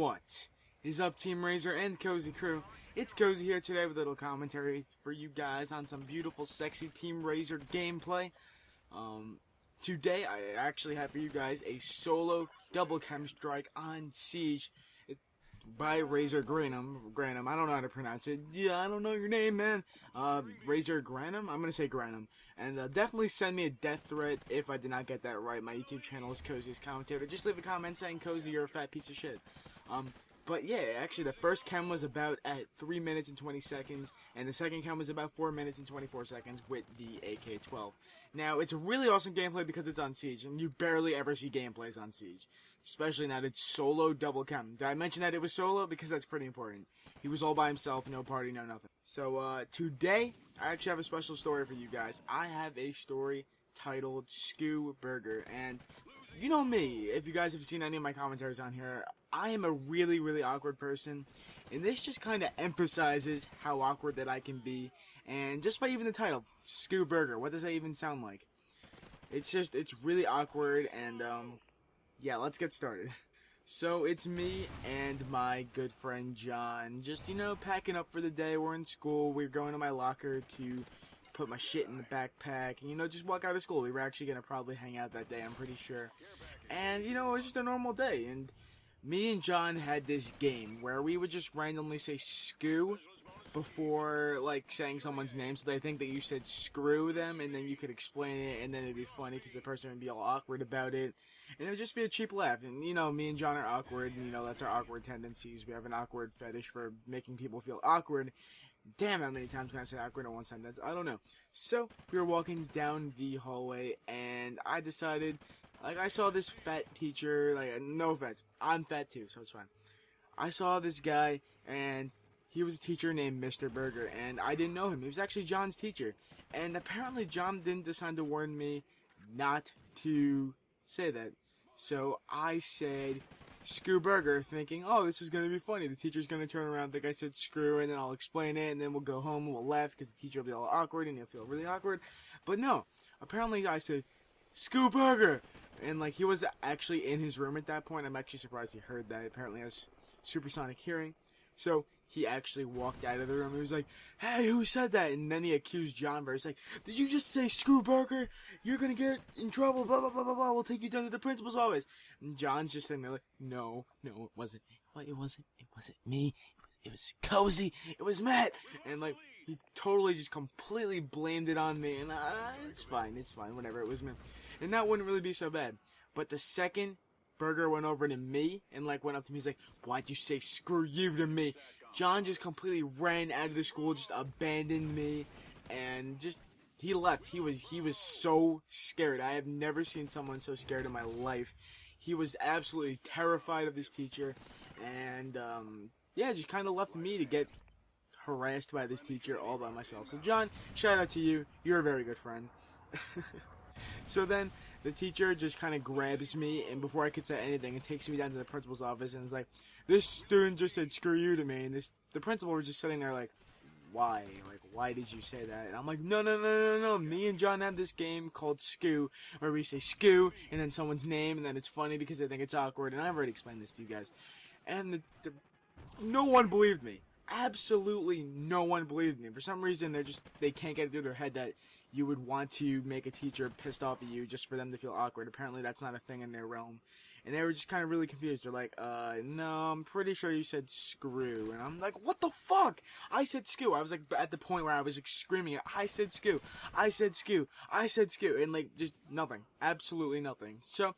What is up, Team RzoR and Cozy Crew? It's Cozy here today with a little commentary for you guys on some beautiful, sexy Team RzoR gameplay. Today I actually have for you guys a solo double chem strike on Siege by RzoR Granum. I don't know how to pronounce it. Yeah, I don't know your name, man. RzoR Granum? I'm gonna say Granum. And definitely send me a death threat if I did not get that right. My YouTube channel is Cozy's Commentator. Just leave a comment saying, Cozy, you're a fat piece of shit. But yeah, actually the first chem was about at 3 minutes and 20 seconds, and the second chem was about 4 minutes and 24 seconds with the AK-12. Now, it's a really awesome gameplay because it's on Siege, and you barely ever see gameplays on Siege. Especially now that it's solo double chem. Did I mention that it was solo? Because that's pretty important. He was all by himself, no party, no nothing. So, today, I actually have a special story for you guys. I have a story titled Skew Burger, and you know me, if you guys have seen any of my commentaries on here, I am a really, really awkward person, and this just kind of emphasizes how awkward that I can be, and just by even the title, Skew Burger, what does that even sound like? It's really awkward, and, yeah, let's get started. So, it's me and my good friend John, just, you know, packing up for the day. We're in school, we're going to my locker to put my shit in the backpack, and, you know, just walk out of school. We were actually going to probably hang out that day, I'm pretty sure. And, you know, it was just a normal day, and me and John had this game where we would just randomly say "skew" before, like, saying someone's name, so they think that you said "screw" them, and then you could explain it, and then it'd be funny because the person would be all awkward about it, and it would just be a cheap laugh. And, you know, me and John are awkward, and, you know, that's our awkward tendencies. We have an awkward fetish for making people feel awkward. Damn, how many times can I say awkward in one sentence? I don't know. So, we were walking down the hallway, and I decided, like, I saw this fat teacher, like, no offense, I'm fat too, so it's fine. I saw this guy, and he was a teacher named Mr. Burger, and I didn't know him. He was actually John's teacher, and apparently John didn't decide to warn me not to say that. So, I said "Skew Burger," thinking, oh, this is going to be funny. The teacher's going to turn around, think I said "screw," and then I'll explain it, and then we'll go home and we'll laugh because the teacher will be all awkward and he'll feel really awkward. But no, apparently I said "Skew Burger," and like he was actually in his room at that point. I'm actually surprised he heard that. Apparently he has supersonic hearing. So he actually walked out of the room. He was like, hey, who said that? And then he accused John, but he's like, did you just say "Skew Burger"? You're gonna get in trouble, blah, blah, blah, blah, blah. We'll take you down to the principal's office. And John's just sitting there like, no, it wasn't. It wasn't me. It was Cozy. It was Matt. And like, he totally just completely blamed it on me. And it's fine, whatever, it was me. And that wouldn't really be so bad. But the second Burger went over to me and like went up to me, he's like, why'd you say "screw you" to me? John just completely ran out of the school, just abandoned me, and just, he left. He was so scared. I have never seen someone so scared in my life. He was absolutely terrified of this teacher, and, yeah, just kind of left me to get harassed by this teacher all by myself. So, John, shout out to you. You're a very good friend. So then, the teacher just kind of grabs me, and before I could say anything, it takes me down to the principal's office, and is like, this student just said "screw you" to me, and the principal was just sitting there like, why? Like, why did you say that? And I'm like, no, me and John have this game called Skew, where we say "skew," and then someone's name, and then it's funny because they think it's awkward, and I've already explained this to you guys. And no one believed me. Absolutely no one believed me. For some reason, they can't get it through their head that you would want to make a teacher pissed off at you just for them to feel awkward. Apparently, that's not a thing in their realm. And they were just kind of really confused. They're like, no, I'm pretty sure you said "screw." And I'm like, what the fuck? I said "skew." I was like, at the point where I was like, screaming, I said "skew. I said "skew. I said "skew." And like, just nothing. Absolutely nothing. So,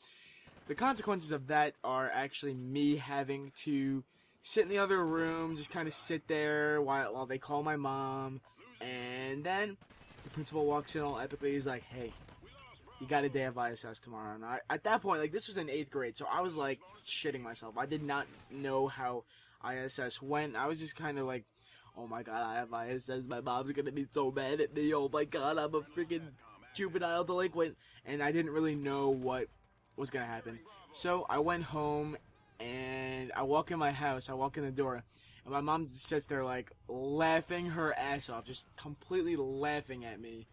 the consequences of that are actually me having to sit in the other room, just kind of sit there while they call my mom, and then the principal walks in all epically. He's like, hey, you got a day of ISS tomorrow. And at that point, like, this was in 8th grade, so I was like shitting myself. I did not know how ISS went. I was just kind of like, oh my god, I have ISS, my mom's gonna be so mad at me, oh my god, I'm a freaking juvenile delinquent, and I didn't really know what was gonna happen. So I went home, and I walk in my house, I walk in the door, and my mom sits there, like, laughing her ass off, just completely laughing at me.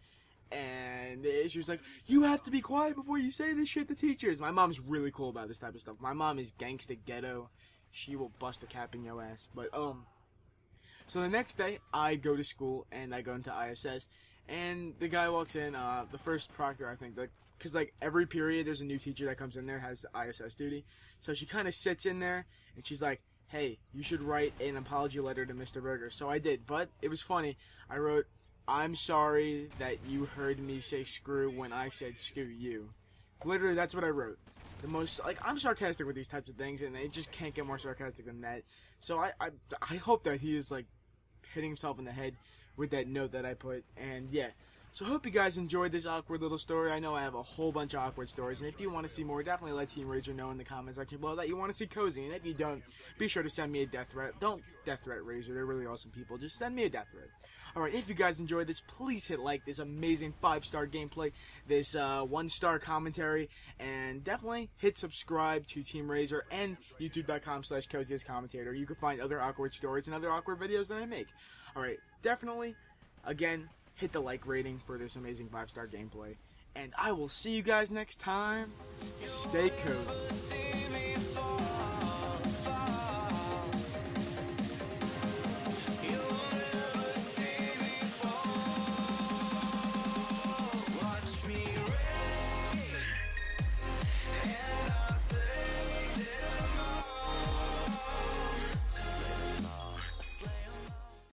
And she was like, you have to be quiet before you say this shit to teachers. My mom's really cool about this type of stuff. My mom is gangsta ghetto. she will bust a cap in your ass. But so the next day I go to school and I go into ISS, and the guy walks in, the first proctor, I think, because like every period there's a new teacher that comes in there, has ISS duty. So she kind of sits in there and she's like, hey, you should write an apology letter to Mr. Berger. So I did, but it was funny. I wrote, I'm sorry that you heard me say screw when I said screw you. Literally, that's what I wrote. The most, like, I'm sarcastic with these types of things, and it just can't get more sarcastic than that. So I hope that he is, like, hitting himself in the head with that note that I put, and yeah. So I hope you guys enjoyed this awkward little story. I know I have a whole bunch of awkward stories, and if you want to see more, definitely let Team RzoR know in the comment section below that you want to see Cozy, and if you don't, be sure to send me a death threat. Don't death threat RzoR, they're really awesome people. Just send me a death threat. Alright, if you guys enjoyed this, please hit like, this amazing 5-star gameplay, this 1-star commentary, and definitely hit subscribe to Team RzoR and youtube.com/cozyascommentator. You can find other awkward stories and other awkward videos that I make. Alright, definitely, again, hit the like rating for this amazing 5-star gameplay. And I will see you guys next time. Stay cozy.